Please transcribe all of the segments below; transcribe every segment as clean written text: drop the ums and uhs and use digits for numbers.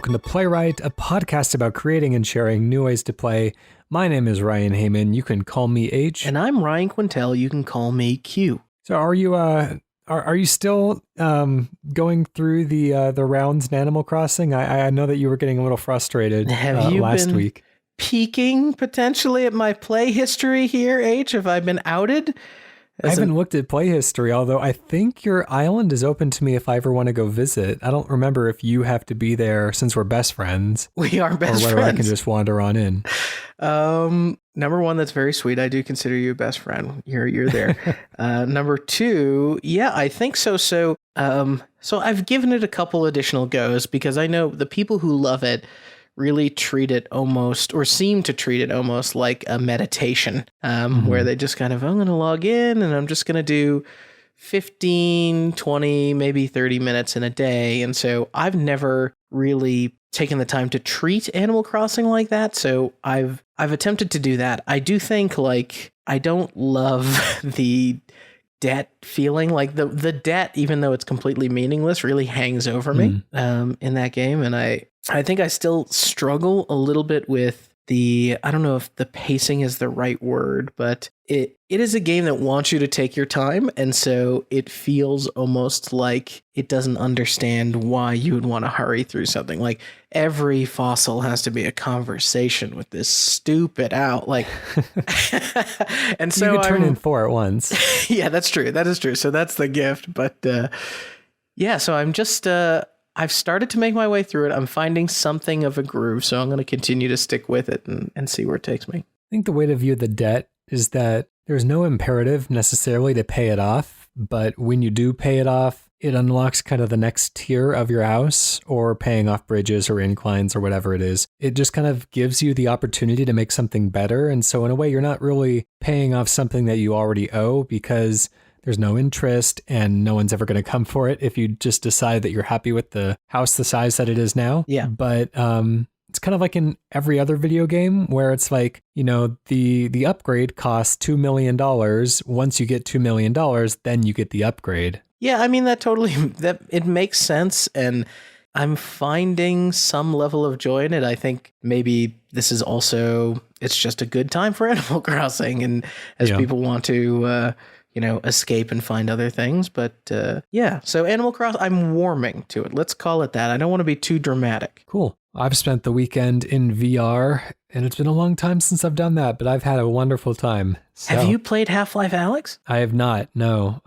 welcome to Playwright, a podcast about creating and sharing new ways to play. My name is Ryan Hamann. You can call me H. And I'm Ryan Quintal. You can call me Q. So are you still going through the rounds in Animal Crossing? I know that you were getting a little frustrated last week. Peeking potentially at my play history here, H? Have I been outed? I haven't looked at play history, although I think your island is open to me if I ever want to go visit. I don't remember if you have to be there since we're best friends. We are best friends. Or whether I can just wander on in. Number one, that's very sweet. I do consider you a best friend. You're there. Number two, yeah, I think so. So I've given it a couple additional goes because I know the people who love it really treat it almost, or seem to treat it almost like a meditation, where they just kind of, I'm going to log in and I'm just going to do 15, 20, maybe 30 minutes in a day. And so I've never really taken the time to treat Animal Crossing like that. So I've attempted to do that. I do think, like, I don't love the debt feeling. Like the debt, even though it's completely meaningless, really hangs over me in that game. And I think I still struggle a little bit with I don't know if the pacing is the right word, but it is a game that wants you to take your time. And so it feels almost like it doesn't understand why you would want to hurry through something. Like every fossil has to be a conversation with this stupid owl. Like, and so you could turn in 4 at once. Yeah, that's true. That is true. So that's the gift. But yeah, so I'm just, I've started to make my way through it. I'm finding something of a groove, so I'm going to continue to stick with it and see where it takes me. I think the way to view the debt is that there's no imperative necessarily to pay it off, but when you do pay it off, it unlocks kind of the next tier of your house, or paying off bridges or inclines or whatever it is. It just kind of gives you the opportunity to make something better. And so in a way, you're not really paying off something that you already owe, because there's no interest and no one's ever going to come for it if you just decide that you're happy with the house the size that it is now. Yeah. But it's kind of like in every other video game where it's like, you know, the upgrade costs $2 million. Once you get $2 million, then you get the upgrade. Yeah, I mean, that it makes sense. And I'm finding some level of joy in it. I think maybe this is also, it's just a good time for Animal Crossing. And as people want to, escape and find other things. But yeah, so Animal Crossing, I'm warming to it. Let's call it that. I don't want to be too dramatic. Cool. I've spent the weekend in VR, and it's been a long time since I've done that, but I've had a wonderful time. So, have you played Half-Life Alyx? I have not, no.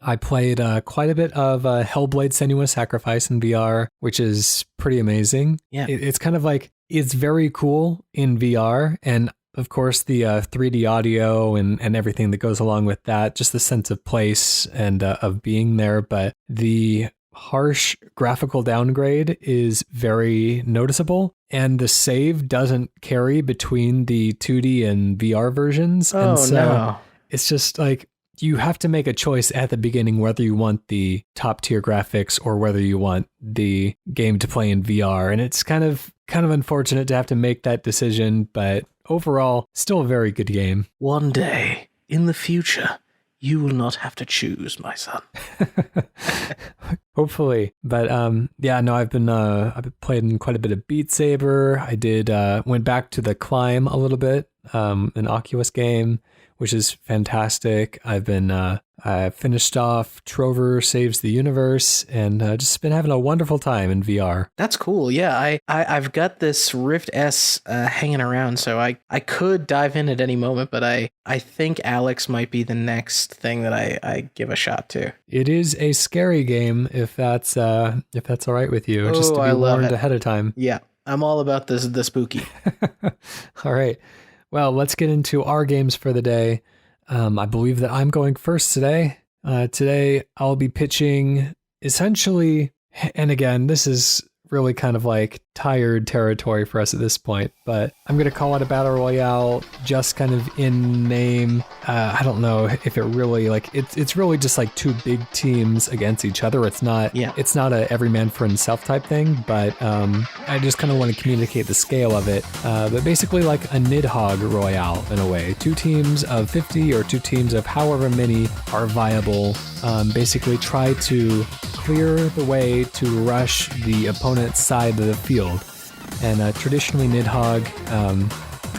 I played quite a bit of Hellblade: Senua's Sacrifice in VR, which is pretty amazing. Yeah. It's kind of like, it's very cool in VR, and of course, the 3D audio and everything that goes along with that, just the sense of place and of being there. But the harsh graphical downgrade is very noticeable, and the save doesn't carry between the 2D and VR versions. Oh, and so no. It's just like, you have to make a choice at the beginning whether you want the top tier graphics or whether you want the game to play in VR. And it's kind of unfortunate to have to make that decision, but overall, still a very good game. One day in the future, you will not have to choose, my son. Hopefully. But I've been playing quite a bit of Beat Saber. I went back to the Climb a little bit, an Oculus game, which is fantastic. I finished off Trover Saves the Universe, and just been having a wonderful time in VR. That's cool. Yeah, I've got this Rift S hanging around, so I could dive in at any moment, but I think Alyx might be the next thing that I give a shot to. It is a scary game, if that's all right with you, just to be warned ahead of time. Yeah, I'm all about the spooky. All right. Well, let's get into our games for the day. I believe that I'm going first today. Today, I'll be pitching essentially, and again, this is really kind of like tired territory for us at this point, but I'm going to call it a battle royale just kind of in name. I don't know if it really, like, it's really just like two big teams against each other. It's not a every man for himself type thing, but I just kind of want to communicate the scale of it. But basically like a Nidhogg royale in a way. 2 teams of 50 or 2 teams of however many are viable. Basically try to clear the way to rush the opponent's side of the field field. And traditionally Nidhogg,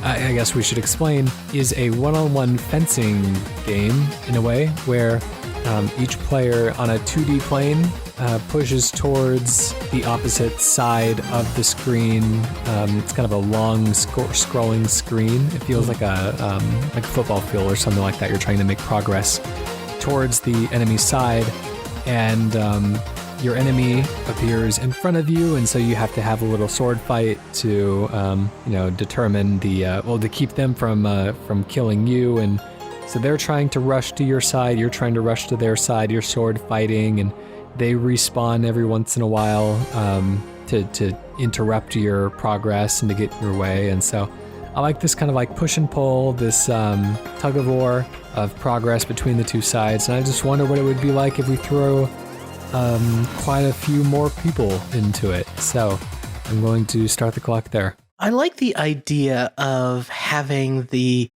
I guess we should explain, is a one-on-one fencing game in a way where each player on a 2D plane pushes towards the opposite side of the screen. It's kind of a long scrolling screen. It feels like a football field or something like that. You're trying to make progress towards the enemy side, and your enemy appears in front of you, and so you have to have a little sword fight to determine to keep them from killing you. And so they're trying to rush to your side, you're trying to rush to their side, you're sword fighting, and they respawn every once in a while to interrupt your progress and to get in your way. And so I like this kind of like push and pull, this tug of war of progress between the two sides. And I just wonder what it would be like if we throw quite a few more people into it. So I'm going to start the clock there. I like the idea of having the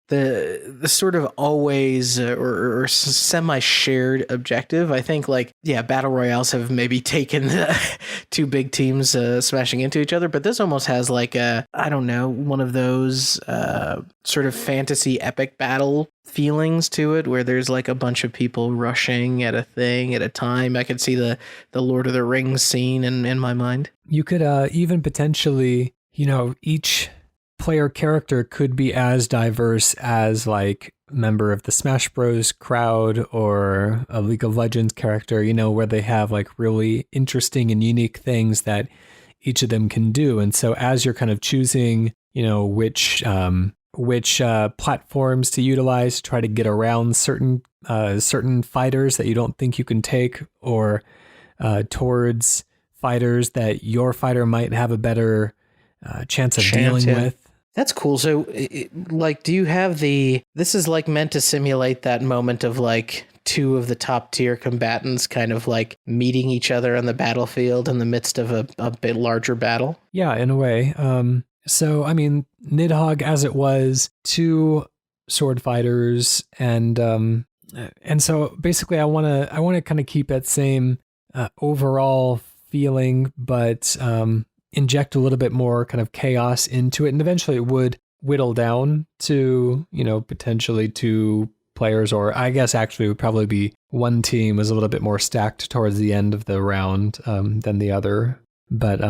sort of always or semi-shared objective. I think battle royales have maybe taken two big teams smashing into each other, but this almost has one of those sort of fantasy epic battle feelings to it, where there's like a bunch of people rushing at a thing at a time. I could see the Lord of the Rings scene in my mind. You could even potentially, each player character could be as diverse as like a member of the Smash Bros crowd or a League of Legends character, where they have like really interesting and unique things that each of them can do. And so as you're kind of choosing, which platforms to utilize to try to get around certain fighters that you don't think you can take, or towards fighters that your fighter might have a better chance of dealing with. That's cool. So do you have this is like meant to simulate that moment of like two of the top tier combatants kind of like meeting each other on the battlefield in the midst of a bit larger battle? Yeah, in a way. So, I mean, Nidhogg as it was, two sword fighters, and so basically I want to kind of keep that same overall feeling, but inject a little bit more kind of chaos into it, and eventually it would whittle down to, potentially two players, or I guess actually it would probably be one team was a little bit more stacked towards the end of the round than the other. But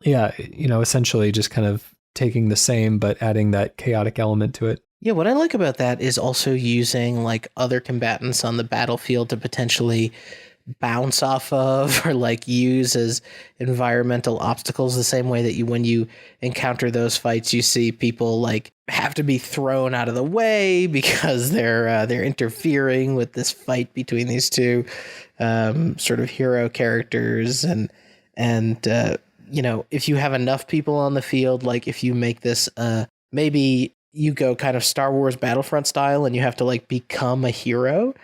essentially just kind of taking the same but adding that chaotic element to it. Yeah, what I like about that is also using like other combatants on the battlefield to potentially bounce off of or like use as environmental obstacles, the same way that when you encounter those fights, you see people like have to be thrown out of the way because they're interfering with this fight between these two sort of hero characters. And if you have enough people on the field, like if you make this maybe you go kind of Star Wars Battlefront style and you have to like become a hero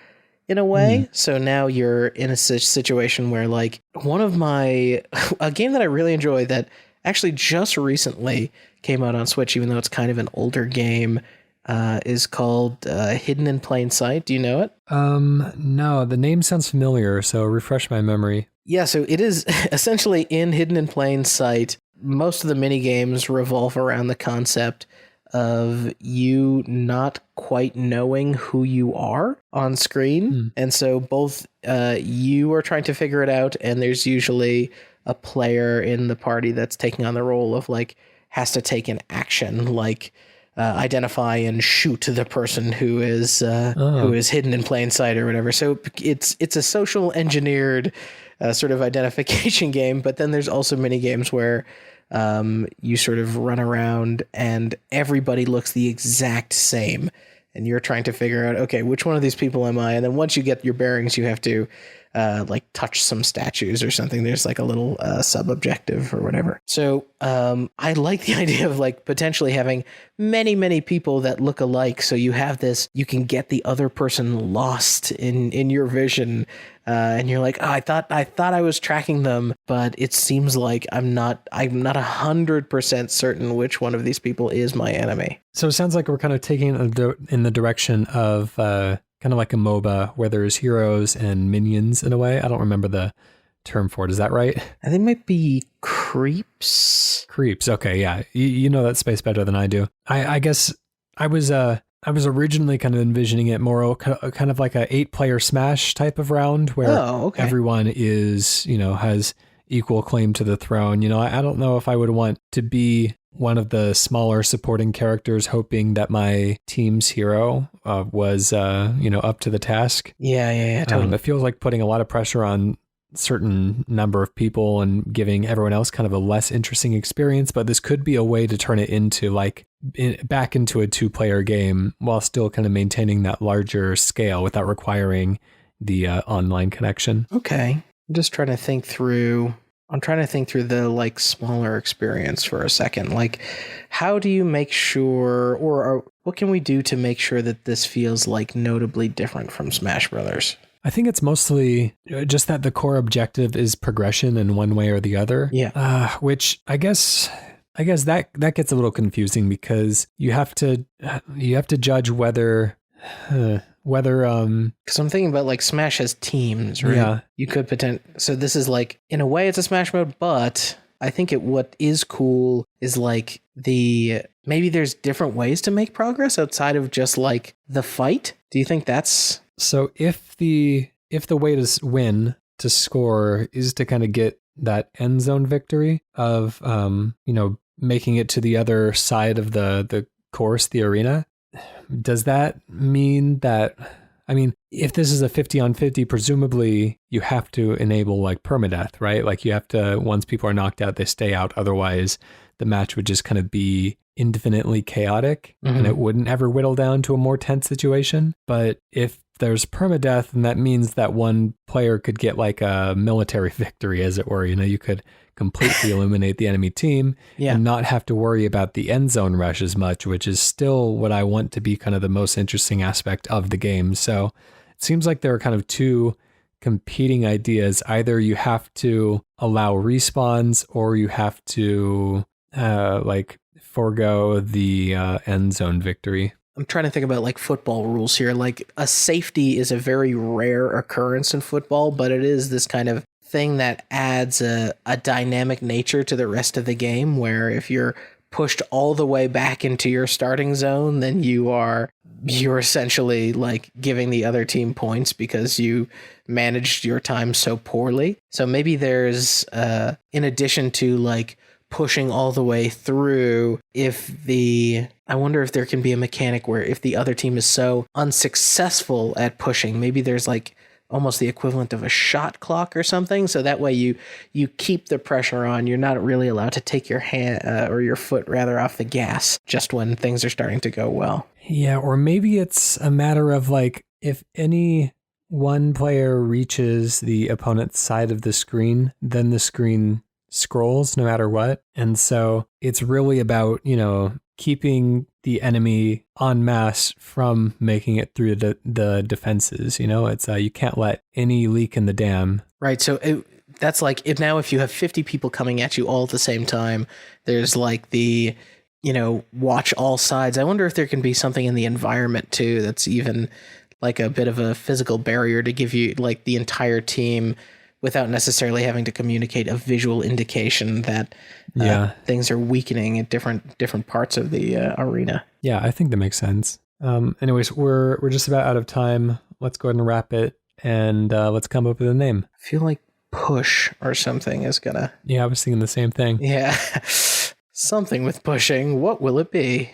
in a way. So now you're in a situation where like a game that I really enjoy that actually just recently came out on Switch, even though it's kind of an older game, is called Hidden in Plain Sight. Do you know it? No, the name sounds familiar, so refresh my memory. Yeah, so it is essentially in Hidden in Plain Sight. Most of the mini games revolve around the concept of you not quite knowing who you are on screen. And so both you are trying to figure it out, and there's usually a player in the party that's taking on the role of like has to take an action, like identify and shoot the person who is hidden in plain sight or whatever. So it's a social engineered sort of identification game, but then there's also mini games where you sort of run around and everybody looks the exact same, and you're trying to figure out, okay, which one of these people am I? And then once you get your bearings, you have to like touch some statues or something. There's like a little sub objective or whatever. So I like the idea of like potentially having many people that look alike. So you have this, you can get the other person lost in your vision. And you're like, oh, I thought I was tracking them, but it seems like I'm not 100% certain which one of these people is my enemy. So it sounds like we're kind of taking in the direction of kind of like a MOBA where there's heroes and minions in a way. I don't remember the term for it. Is that right? I think it might be creeps. Creeps. Okay, yeah. You know that space better than I do. I guess I was originally kind of envisioning it more kind of like a 8-player Smash type of round where everyone is, has equal claim to the throne. I don't know if I would want to be one of the smaller supporting characters hoping that my team's hero was, up to the task. Yeah, totally. It feels like putting a lot of pressure on certain number of people and giving everyone else kind of a less interesting experience, but this could be a way to turn it into back into a 2-player game while still kind of maintaining that larger scale without requiring the online connection. Okay. I'm just trying to think through the smaller experience for a second. How do you make sure, or what can we do to make sure that this feels notably different from Smash Brothers? I think it's mostly just that the core objective is progression in one way or the other. Yeah. Which I guess that gets a little confusing because you have to judge whether because I'm thinking about Smash has teams, right? Yeah. You could so this is in a way it's a Smash mode, but I think what is cool is maybe there's different ways to make progress outside of just the fight. Do you think that's... So if the way to win, to score, is to kind of get that end zone victory of making it to the other side of the course, the arena, does that mean that, if this is a 50-on-50, presumably you have to enable permadeath, right? You have to, once people are knocked out, they stay out. Otherwise the match would just kind of be infinitely chaotic and it wouldn't ever whittle down to a more tense situation. But if there's permadeath, and that means that one player could get a military victory, as it were. You could completely eliminate the enemy team and not have to worry about the end zone rush as much, which is still what I want to be kind of the most interesting aspect of the game. So it seems like there are kind of two competing ideas. Either you have to allow respawns or you have to forego the end zone victory. I'm trying to think about football rules here. A safety is a very rare occurrence in football, but it is this kind of thing that adds a dynamic nature to the rest of the game, where if you're pushed all the way back into your starting zone, then you're essentially giving the other team points because you managed your time so poorly. So maybe there's in addition to pushing all the way through, I wonder if there can be a mechanic where if the other team is so unsuccessful at pushing, maybe there's almost the equivalent of a shot clock or something. So that way you keep the pressure on. You're not really allowed to take your hand or your foot rather off the gas just when things are starting to go well. Yeah. Or maybe it's a matter of if any one player reaches the opponent's side of the screen, then the screen scrolls no matter what. And so it's really about, keeping the enemy en masse from making it through the defenses. It's you can't let any leak in the dam. Right. So that's if you have 50 people coming at you all at the same time, there's the, watch all sides. I wonder if there can be something in the environment too that's even a bit of a physical barrier to give you the entire team, without necessarily having to communicate a visual indication that things are weakening at different parts of the arena. Yeah, I think that makes sense. Anyways, we're just about out of time. Let's go ahead and wrap it, and let's come up with a name. I feel like Push or something is gonna... Yeah, I was thinking the same thing. Yeah, something with pushing. What will it be?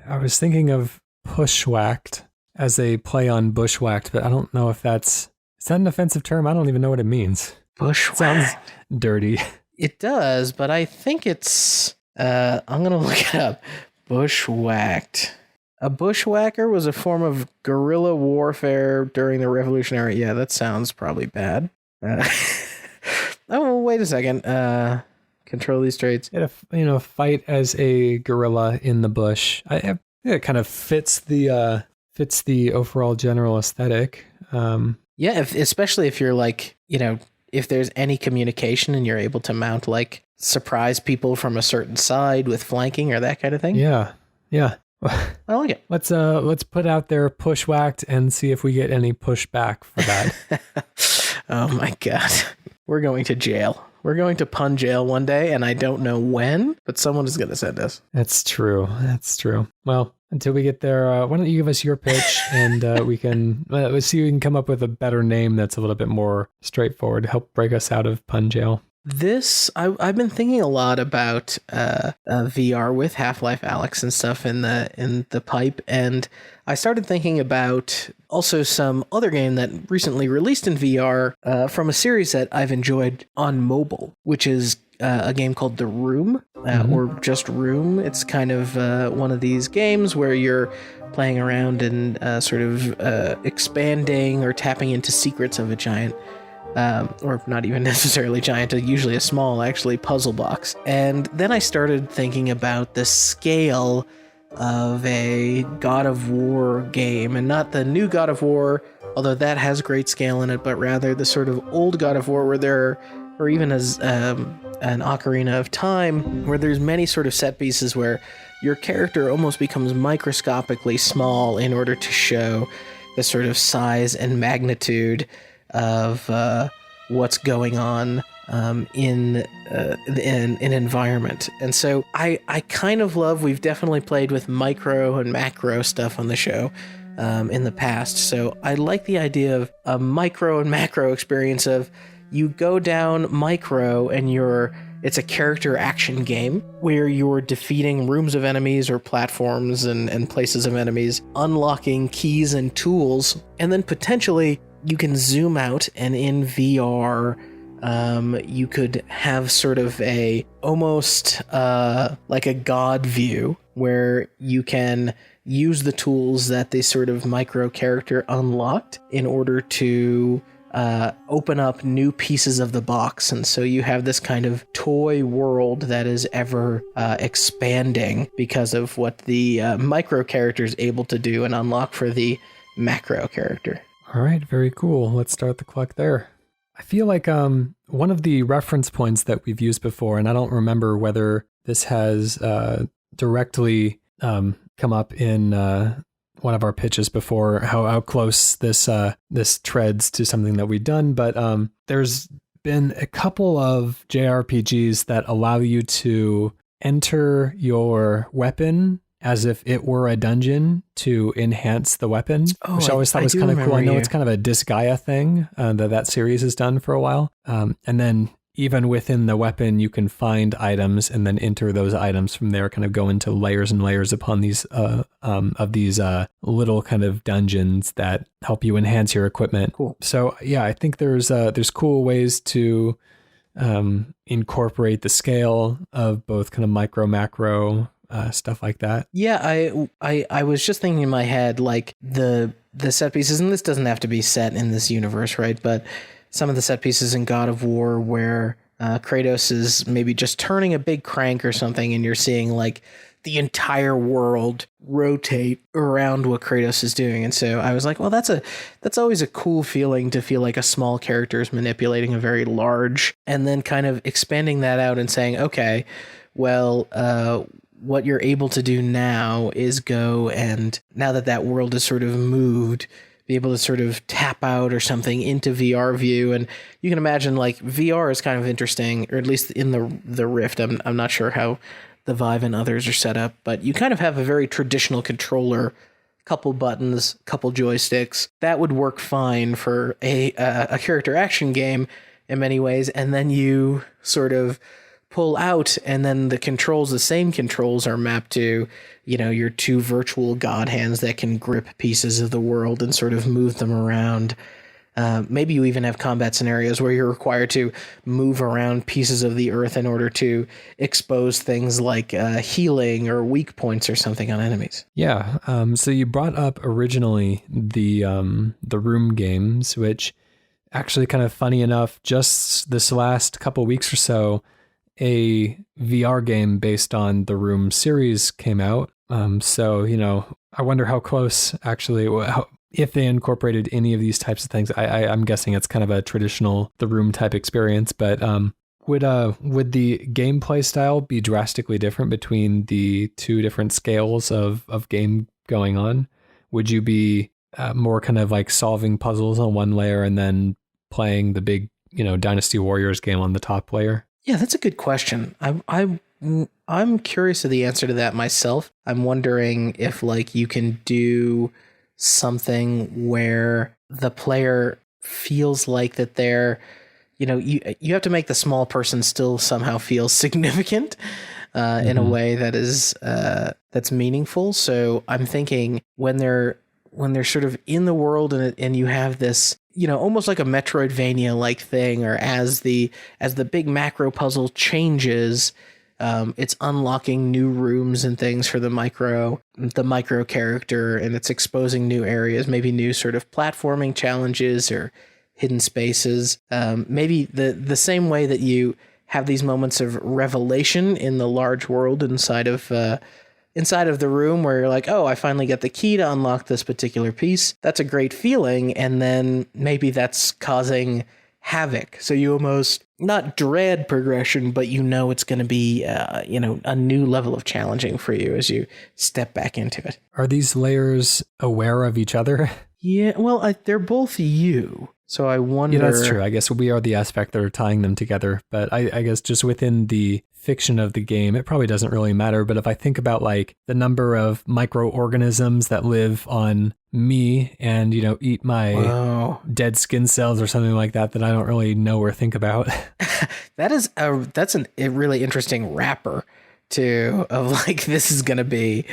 I was thinking of Pushwhacked as a play on Bushwhacked, but I don't know if that's... Is that an offensive term? I don't even know what it means. Bushwhacked. Sounds dirty. It does, but I think it's... I'm going to look it up. Bushwhacked. A bushwhacker was a form of guerrilla warfare during the Revolutionary... Yeah, that sounds probably bad. Oh, wait a second. Control these traits. Fight as a guerrilla in the bush. It kind of fits the overall general aesthetic. Yeah, especially if you're if there's any communication and you're able to mount surprise people from a certain side with flanking or that kind of thing. Yeah. I like it. Let's put out there Pushwhacked and see if we get any pushback for that. Oh my God. We're going to jail. We're going to pun jail one day, and I don't know when, but someone is going to send us. That's true. That's true. Well, until we get there, why don't you give us your pitch, and we can let's see if we can come up with a better name that's a little bit more straightforward to help break us out of pun jail. I've been thinking a lot about VR with Half-Life Alyx and stuff in the pipe, and I started thinking about also some other game that recently released in VR from a series that I've enjoyed on mobile, which is a game called The Room, or just Room. It's kind of one of these games where you're playing around and sort of expanding or tapping into secrets of a giant or not even necessarily giant, usually a small, actually, puzzle box. And then I started thinking about the scale of a God of War game, and not the new God of War, although that has great scale in it, but rather the sort of old God of War where there, or even as an Ocarina of Time, where there's many sort of set pieces where your character almost becomes microscopically small in order to show the sort of size and magnitude of what's going on in an environment. And so I kind of love, we've definitely played with micro and macro stuff on the show in the past. So I like the idea of a micro and macro experience of you go down micro and it's a character action game where you're defeating rooms of enemies or platforms and places of enemies, unlocking keys and tools, and then potentially you can zoom out, and in VR, you could have sort of almost like a God view where you can use the tools that the sort of micro character unlocked in order to open up new pieces of the box. And so you have this kind of toy world that is ever expanding because of what the micro character is able to do and unlock for the macro character. All right, very cool. Let's start the clock there. I feel like one of the reference points that we've used before, and I don't remember whether this has directly come up in one of our pitches before, how close this treads to something that we've done, but there's been a couple of JRPGs that allow you to enter your weapon as if it were a dungeon to enhance the weapon, which I always thought was kind of cool. I know it's kind of a Disgaea thing that series has done for a while. And then even within the weapon, you can find items and then enter those items from there, kind of go into layers and layers upon these of these little kind of dungeons that help you enhance your equipment. Cool. So yeah, I think there's cool ways to incorporate the scale of both kind of micro, macro, stuff like that. Yeah, I was just thinking in my head, like the set pieces, and this doesn't have to be set in this universe, right? But some of the set pieces in God of War where Kratos is maybe just turning a big crank or something, and you're seeing like the entire world rotate around what Kratos is doing. And so I was like, well, that's always a cool feeling, to feel like a small character is manipulating a very large, and then kind of expanding that out and saying, okay, well, what you're able to do now is go, and now that world is sort of moved, be able to sort of tap out or something into VR view. And you can imagine like VR is kind of interesting, or at least in the Rift. I'm not sure how the Vive and others are set up, but you kind of have a very traditional controller, couple buttons, couple joysticks. That would work fine for a character action game in many ways. And then you sort of pull out, and then the same controls are mapped to, your two virtual god hands that can grip pieces of the world and sort of move them around. Maybe you even have combat scenarios where you're required to move around pieces of the earth in order to expose things like healing or weak points or something on enemies. Yeah. So you brought up originally the Room games, which actually, kind of funny enough, just this last couple weeks or so, a VR game based on the Room series came out. So, I wonder how close actually, if they incorporated any of these types of things. I'm guessing it's kind of a traditional The Room type experience, but would the gameplay style be drastically different between the two different scales of game going on? Would you be more kind of like solving puzzles on one layer and then playing the big Dynasty Warriors game on the top layer? Yeah, that's a good question. I'm curious of the answer to that myself. I'm wondering if like you can do something where the player feels like that they're, you have to make the small person still somehow feel significant in a way that is that's meaningful. So I'm thinking when they're sort of in the world and you have this, almost like a Metroidvania like thing, or as the big macro puzzle changes, it's unlocking new rooms and things for the micro character, and it's exposing new areas, maybe new sort of platforming challenges or hidden spaces. Maybe the same way that you have these moments of revelation in the large world inside of the room where you're like, oh, I finally get the key to unlock this particular piece. That's a great feeling. And then maybe that's causing havoc. So you almost not dread progression, but it's going to be, a new level of challenging for you as you step back into it. Are these layers aware of each other? Yeah, well, they're both you. So I wonder... Yeah, that's true. I guess we are the aspect that are tying them together. But I guess just within the fiction of the game, it probably doesn't really matter. But if I think about like the number of microorganisms that live on me and, eat my dead skin cells or something like that I don't really know or think about. That's a really interesting wrapper too, of like, this is going to be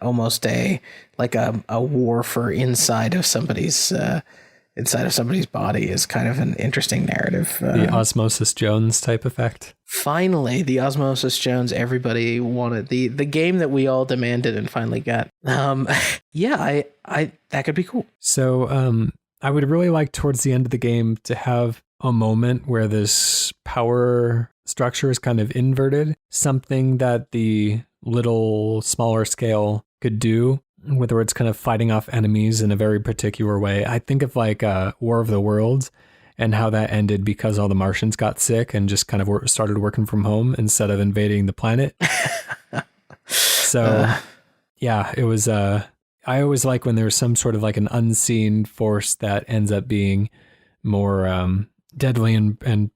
almost a war for inside of somebody's body is kind of an interesting narrative. The Osmosis Jones type effect. Finally, the Osmosis Jones everybody wanted, the game that we all demanded and finally got. Yeah, I that could be cool. So I would really like towards the end of the game to have a moment where this power structure is kind of inverted, something that the little smaller scale could do, whether it's kind of fighting off enemies in a very particular way. I think of like War of the Worlds and how that ended because all the Martians got sick and just kind of started working from home instead of invading the planet. So yeah, it was, I always like when there's some sort of like an unseen force that ends up being more deadly and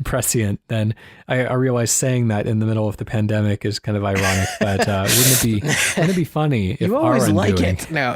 prescient. Then I realize saying that in the middle of the pandemic is kind of ironic, but wouldn't it be funny if you always like it? No,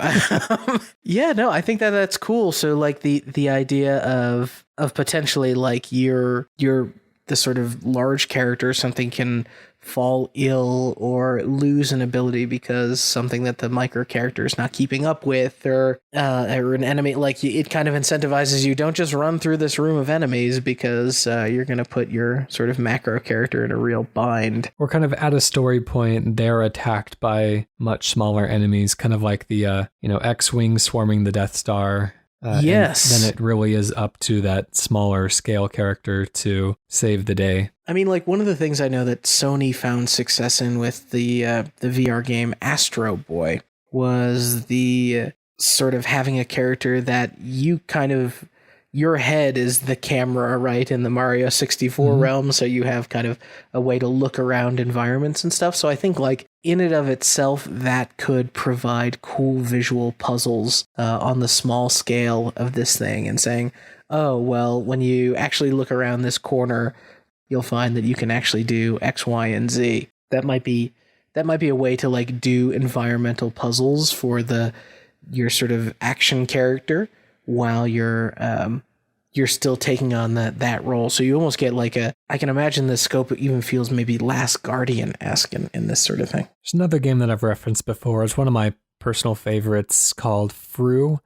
yeah, no, I think that's cool. So like the idea of potentially like you're the sort of large character, something can fall ill or lose an ability because something that the micro character is not keeping up with, or an enemy, like it kind of incentivizes you, don't just run through this room of enemies because you're going to put your sort of macro character in a real bind. Or kind of at a story point, they're attacked by much smaller enemies, kind of like the X-Wing swarming the Death Star. Yes. And then it really is up to that smaller scale character to save the day. I mean, like one of the things I know that Sony found success in with the VR game Astro Boy was the sort of having a character that you kind of, your head is the camera, right, in the Mario 64 realm, so you have kind of a way to look around environments and stuff. So I think like in and of itself, that could provide cool visual puzzles on the small scale of this thing, and saying, oh, well, when you actually look around this corner, you'll find that you can actually do X, Y, and Z. That might be a way to like do environmental puzzles for your sort of action character while you're still taking on that role. So you almost get like I can imagine the scope even feels maybe Last Guardian-esque in this sort of thing. There's another game that I've referenced before. It's one of my personal favorites called Fru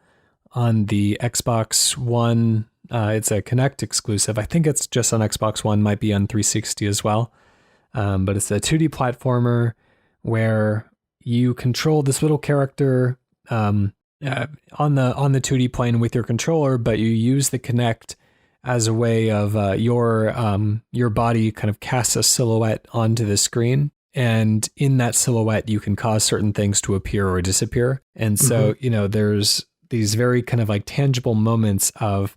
on the Xbox One. It's a Kinect exclusive. I think it's just on Xbox One, might be on 360 as well. But it's a 2D platformer where you control this little character on the 2D plane with your controller, but you use the Kinect as a way of your body kind of casts a silhouette onto the screen. And in that silhouette, you can cause certain things to appear or disappear. And so, there's these very kind of like tangible moments of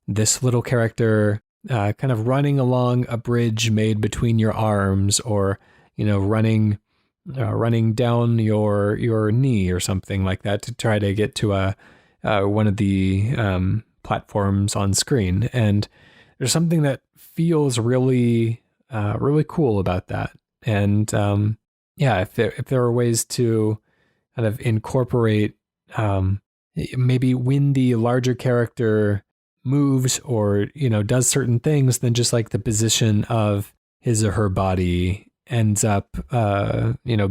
this little character kind of running along a bridge made between your arms, or, running down your knee or something like that to try to get to one of the platforms on screen. And there's something that feels really, really cool about that. And if there are ways to kind of incorporate, maybe when the larger character moves or, does certain things, then just like the position of his or her body ends up,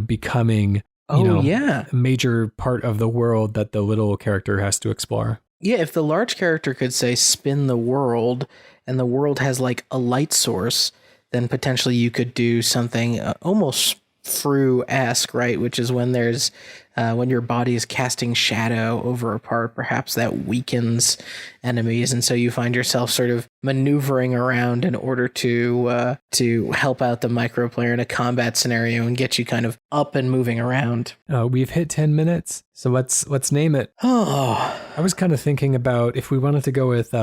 becoming, a major part of the world that the little character has to explore. Yeah, if the large character could say spin the world and the world has like a light source, then potentially you could do something almost Fru-esque, right? Which is when there's when your body is casting shadow over a part, perhaps that weakens enemies, and so you find yourself sort of maneuvering around in order to help out the micro player in a combat scenario and get you kind of up and moving around. We've hit 10 minutes, so let's name it. Oh, I was kind of thinking about if we wanted to go with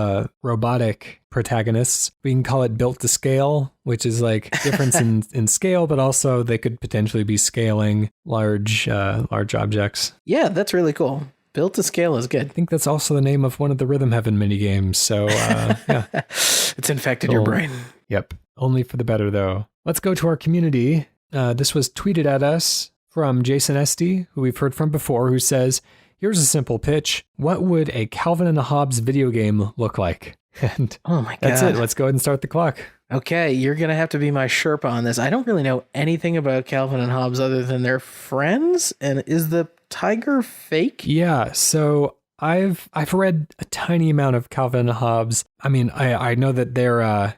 robotic protagonists, we can call it built to scale, which is like difference in scale, but also they could potentially be scaling large objects. Yeah, that's really cool. Built to scale is good. I think that's also the name of one of the Rhythm Heaven mini games. So yeah, it's infected your brain. Yep. Only for the better though. Let's go to our community. This was tweeted at us from Jason Estey, who we've heard from before, who says, "Here's a simple pitch. What would a Calvin and Hobbes video game look like?" And oh my God. That's it. Let's go ahead and start the clock. Okay, you're going to have to be my Sherpa on this. I don't really know anything about Calvin and Hobbes other than they're friends. And is the tiger fake? Yeah, so I've read a tiny amount of Calvin and Hobbes. I mean, I know that they're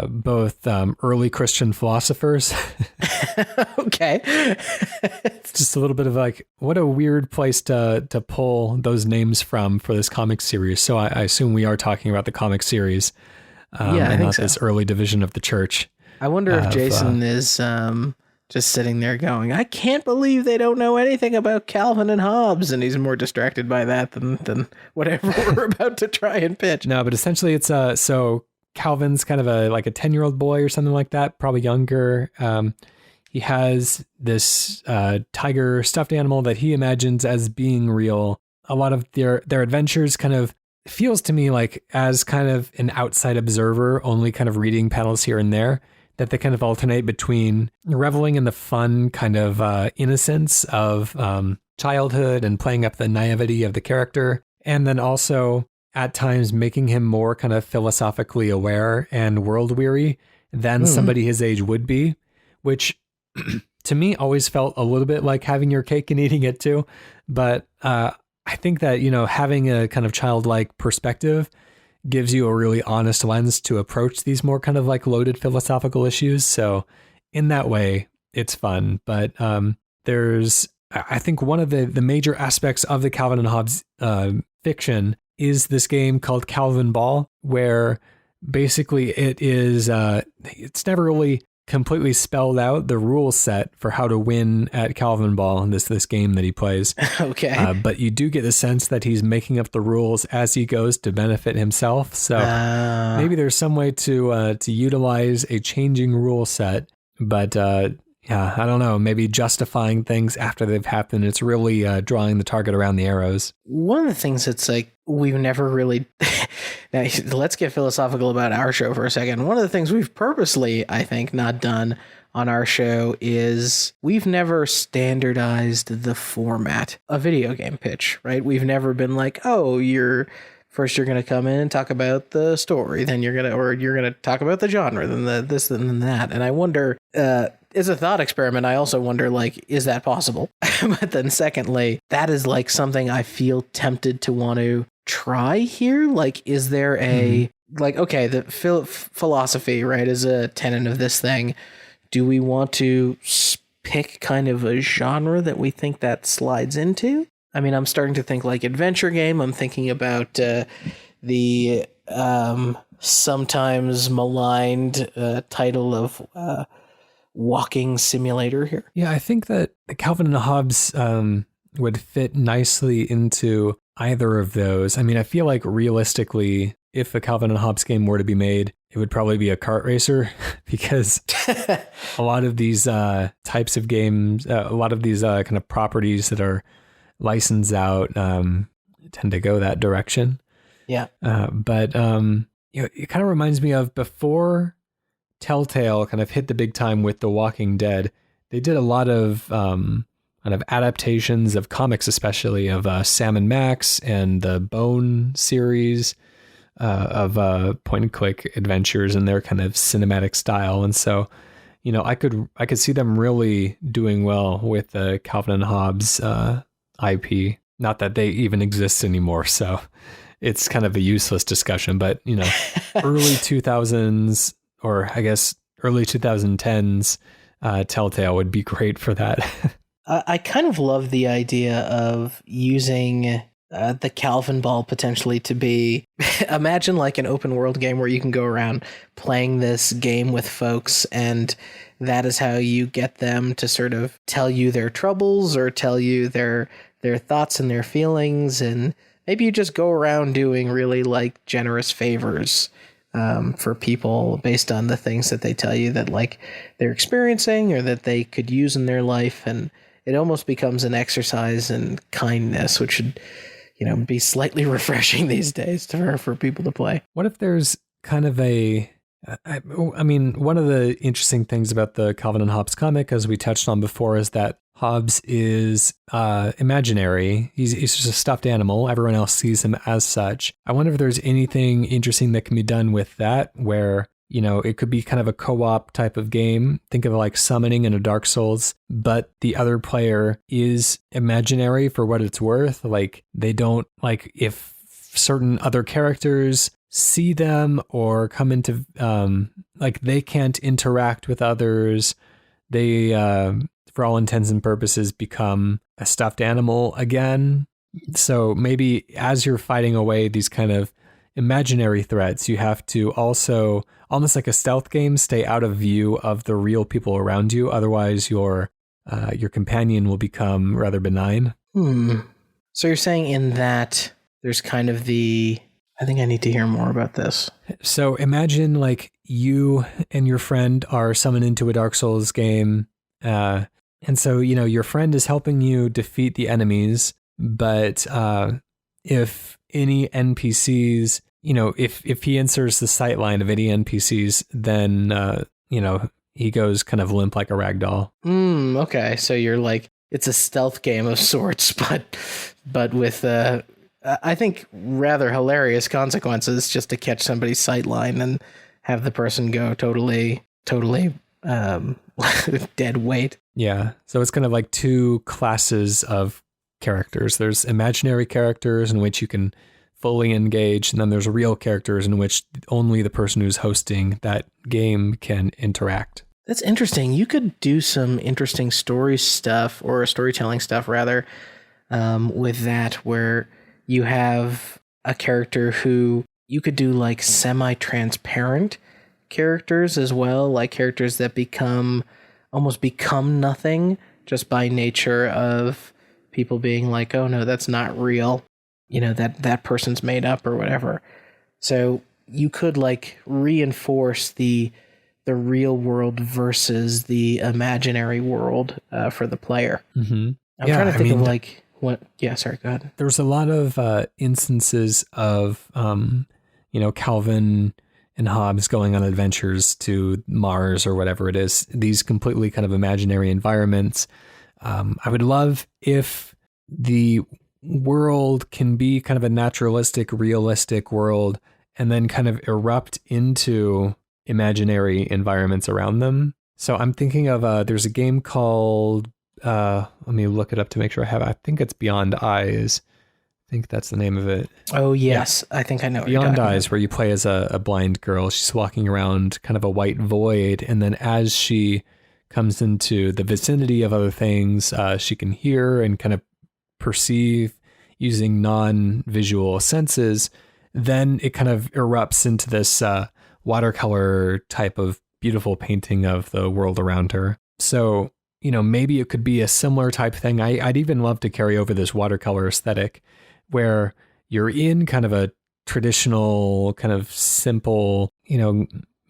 both early Christian philosophers. Okay. It's just a little bit of like, what a weird place to pull those names from for this comic series. So I assume we are talking about the comic series. Yeah, I think so. This early division of the church. I wonder if Jason is just sitting there going, I can't believe they don't know anything about Calvin and Hobbes, and he's more distracted by that than whatever we're about to try and pitch. No, but essentially it's so Calvin's kind of a 10-year-old boy or something like that, probably younger. He has this tiger stuffed animal that he imagines as being real. A lot of their adventures kind of feels to me like, as kind of an outside observer, only kind of reading panels here and there, that they kind of alternate between reveling in the fun kind of innocence of childhood and playing up the naivety of the character, and then also at times making him more kind of philosophically aware and world weary than somebody his age would be, which to me always felt a little bit like having your cake and eating it too. But I think that, having a kind of childlike perspective gives you a really honest lens to approach these more kind of like loaded philosophical issues. So in that way, it's fun. But I think one of the major aspects of the Calvin and Hobbes fiction is this game called Calvin Ball, where basically it is, it's never really completely spelled out the rule set for how to win at Calvin Ball in this game that he plays. Okay. But you do get the sense that he's making up the rules as he goes to benefit himself. So maybe there's some way to utilize a changing rule set, but yeah, I don't know, maybe justifying things after they've happened. It's really drawing the target around the arrows. One of the things that's like, we've never really, now let's get philosophical about our show for a second. One of the things we've purposely, I think, not done on our show is we've never standardized the format of video game pitch, right? We've never been like, oh, first you're going to come in and talk about the story, then you're going to talk about the genre, then this, then that. And I wonder, as a thought experiment, I also wonder, like, is that possible? But then secondly, that is like something I feel tempted to want to try here. Like, is there like, okay, the philosophy, right, is a tenet of this thing. Do we want to pick kind of a genre that we think that slides into? I mean, I'm starting to think like adventure game. I'm thinking about the sometimes maligned title of walking simulator here. Yeah, I think that Calvin and Hobbes would fit nicely into either of those. I mean, I feel like realistically, if a Calvin and Hobbes game were to be made, it would probably be a kart racer because a lot of these types of games, a lot of these kind of properties that are licensed out tend to go that direction. Yeah. But it kind of reminds me of before Telltale kind of hit the big time with The Walking Dead. They did a lot of kind of adaptations of comics, especially of Sam and Max and the Bone series of point and click adventures in their kind of cinematic style. And so, I could see them really doing well with the Calvin and Hobbes IP. Not that they even exist anymore, so it's kind of a useless discussion. But early 2000s, or I guess early 2010s, Telltale would be great for that. I kind of love the idea of using the Calvin ball potentially to be, imagine like an open world game where you can go around playing this game with folks, and that is how you get them to sort of tell you their troubles or tell you their thoughts and their feelings, and maybe you just go around doing really like generous favors for people based on the things that they tell you that like they're experiencing or that they could use in their life, and it almost becomes an exercise in kindness, which should be slightly refreshing these days for people to play. What if there's kind of I mean, one of the interesting things about the Calvin and Hobbes comic, as we touched on before, is that Hobbes is imaginary. He's just a stuffed animal. Everyone else sees him as such. I wonder if there's anything interesting that can be done with that, where it could be kind of a co-op type of game. Think of like summoning in a Dark Souls, but the other player is imaginary for what it's worth. Like they don't, like if certain other characters see them or come into, like they can't interact with others. They, for all intents and purposes, become a stuffed animal again. So maybe as you're fighting away these kind of imaginary threats, you have to also, almost like a stealth game, stay out of view of the real people around you. Otherwise, your companion will become rather benign. So you're saying in that there's kind of I think I need to hear more about this. So imagine like you and your friend are summoned into a Dark Souls game. And so, your friend is helping you defeat the enemies. But if any NPCs, if he enters the sight line of any NPCs, then, he goes kind of limp like a rag doll. Okay. So you're like, it's a stealth game of sorts, but with, I think, rather hilarious consequences just to catch somebody's sight line and have the person go totally dead weight. Yeah. So it's kind of like two classes of characters. There's imaginary characters in which you can fully engage, and then there's real characters in which only the person who's hosting that game can interact. That's interesting. You could do some interesting story stuff, or storytelling stuff rather, with that, where you have a character who you could do like semi-transparent characters as well, like characters that almost become nothing just by nature of people being like, oh no, that's not real. That person's made up or whatever. So you could like reinforce the real world versus the imaginary world for the player. Mm-hmm. I'm trying to think of like what. Yeah, sorry, go ahead. There's a lot of instances of, Calvin and Hobbes going on adventures to Mars or whatever it is, these completely kind of imaginary environments. I would love if the world can be kind of a naturalistic, realistic world and then kind of erupt into imaginary environments around them. So I'm thinking of, there's a game called, let me look it up to make sure I think it's Beyond Eyes. I think that's the name of it. Oh, yes. Yeah. I think I know what Beyond Eyes, where you play as a blind girl. She's walking around kind of a white void. And then as she comes into the vicinity of other things, she can hear and kind of perceive using non-visual senses. Then it kind of erupts into this watercolor type of beautiful painting of the world around her. So, maybe it could be a similar type thing. I'd even love to carry over this watercolor aesthetic where you're in kind of a traditional, kind of simple,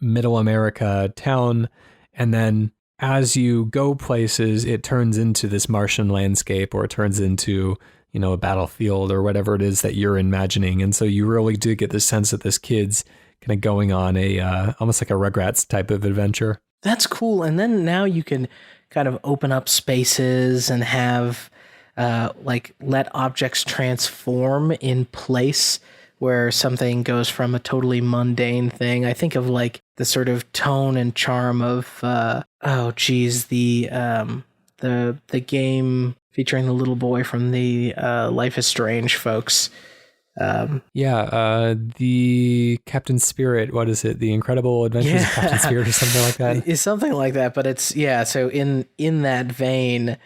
middle America town. And then as you go places, it turns into this Martian landscape, or it turns into, a battlefield or whatever it is that you're imagining. And so you really do get the sense that this kid's kind of going on a almost like a Rugrats type of adventure. That's cool. And then now you can kind of open up spaces and have let objects transform in place where something goes from a totally mundane thing. I think of like the sort of tone and charm of the game featuring the little boy from the Life is Strange folks. The Captain Spirit, what is it? The Incredible Adventures of Captain Spirit or something like that? It's something like that, but it's, so in that vein,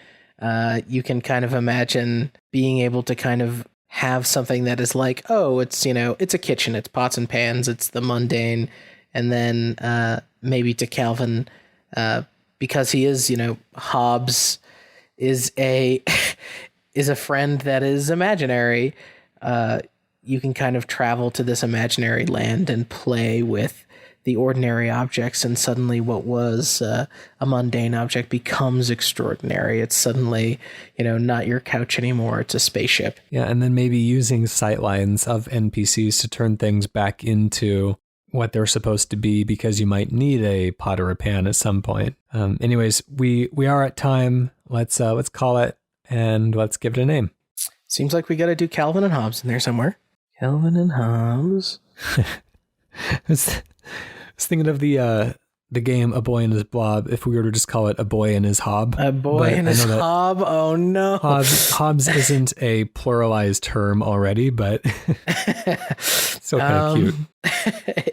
you can kind of imagine being able to kind of have something that is like, it's, it's a kitchen, it's pots and pans, it's the mundane, and then maybe to Calvin, because he is, Hobbes is a friend that is imaginary, you can kind of travel to this imaginary land and play with the ordinary objects, and suddenly what was a mundane object becomes extraordinary. It's suddenly, not your couch anymore. It's a spaceship. Yeah, and then maybe using sightlines of NPCs to turn things back into what they're supposed to be, because you might need a pot or a pan at some point. Anyways, we are at time. Let's call it, and let's give it a name. Seems like we got to do Calvin and Hobbes in there somewhere. Calvin and Hobbes. I was thinking of the game A Boy and His Blob, if we were to just call it A Boy and His Hobbe. A Boy and His Hobbe? Oh, no. Hobbes isn't a pluralized term already, but still kind of cute.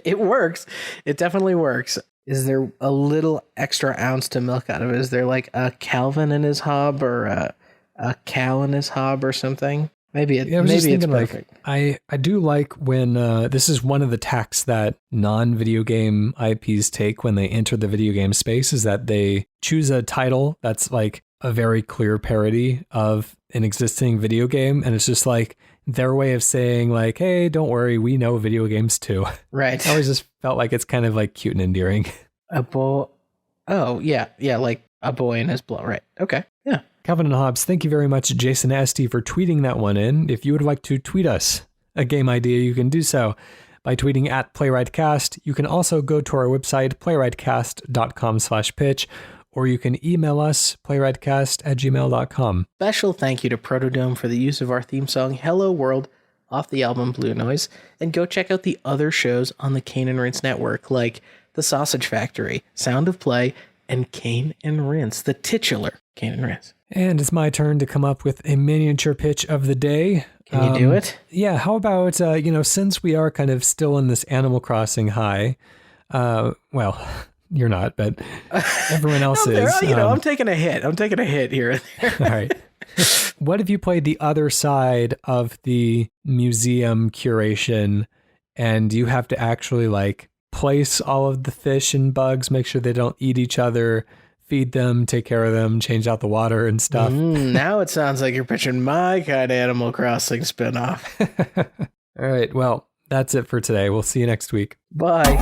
It works. It definitely works. Is there a little extra ounce to milk out of it? Is there like a Calvin and his Hobbe, or a cow and his Hobbe or something? Maybe it's perfect. I do like when this is one of the tacks that non-video game IPs take when they enter the video game space, is that they choose a title that's like a very clear parody of an existing video game, and it's just like their way of saying like, hey, don't worry, we know video games too. Right. I always just felt like it's kind of like cute and endearing. Like A Boy and His Blob. Right. Okay. Yeah. Calvin and Hobbes, thank you very much, Jason Estey, for tweeting that one in. If you would like to tweet us a game idea, you can do so by tweeting at PlaywrightCast. You can also go to our website, playwrightcast.com/pitch, or you can email us, playwrightcast@gmail.com. Special thank you to PROTODOME for the use of our theme song, Hello World, off the album Blue Noise. And go check out the other shows on the Cane and Rinse Network, like The Sausage Factory, Sound of Play, and Cane and Rinse, the titular Cane and Rinse. And it's my turn to come up with a miniature pitch of the day. Can you do it? Yeah, how about, since we are kind of still in this Animal Crossing high, well, you're not, but everyone else is. I'm taking a hit. I'm taking a hit here and there. All right. What if you played the other side of the museum curation, and you have to actually like place all of the fish and bugs, make sure they don't eat each other, feed them, take care of them, change out the water and stuff. Now it sounds like you're pitching my kind of Animal Crossing spinoff. All right. Well, that's it for today. We'll see you next week. Bye.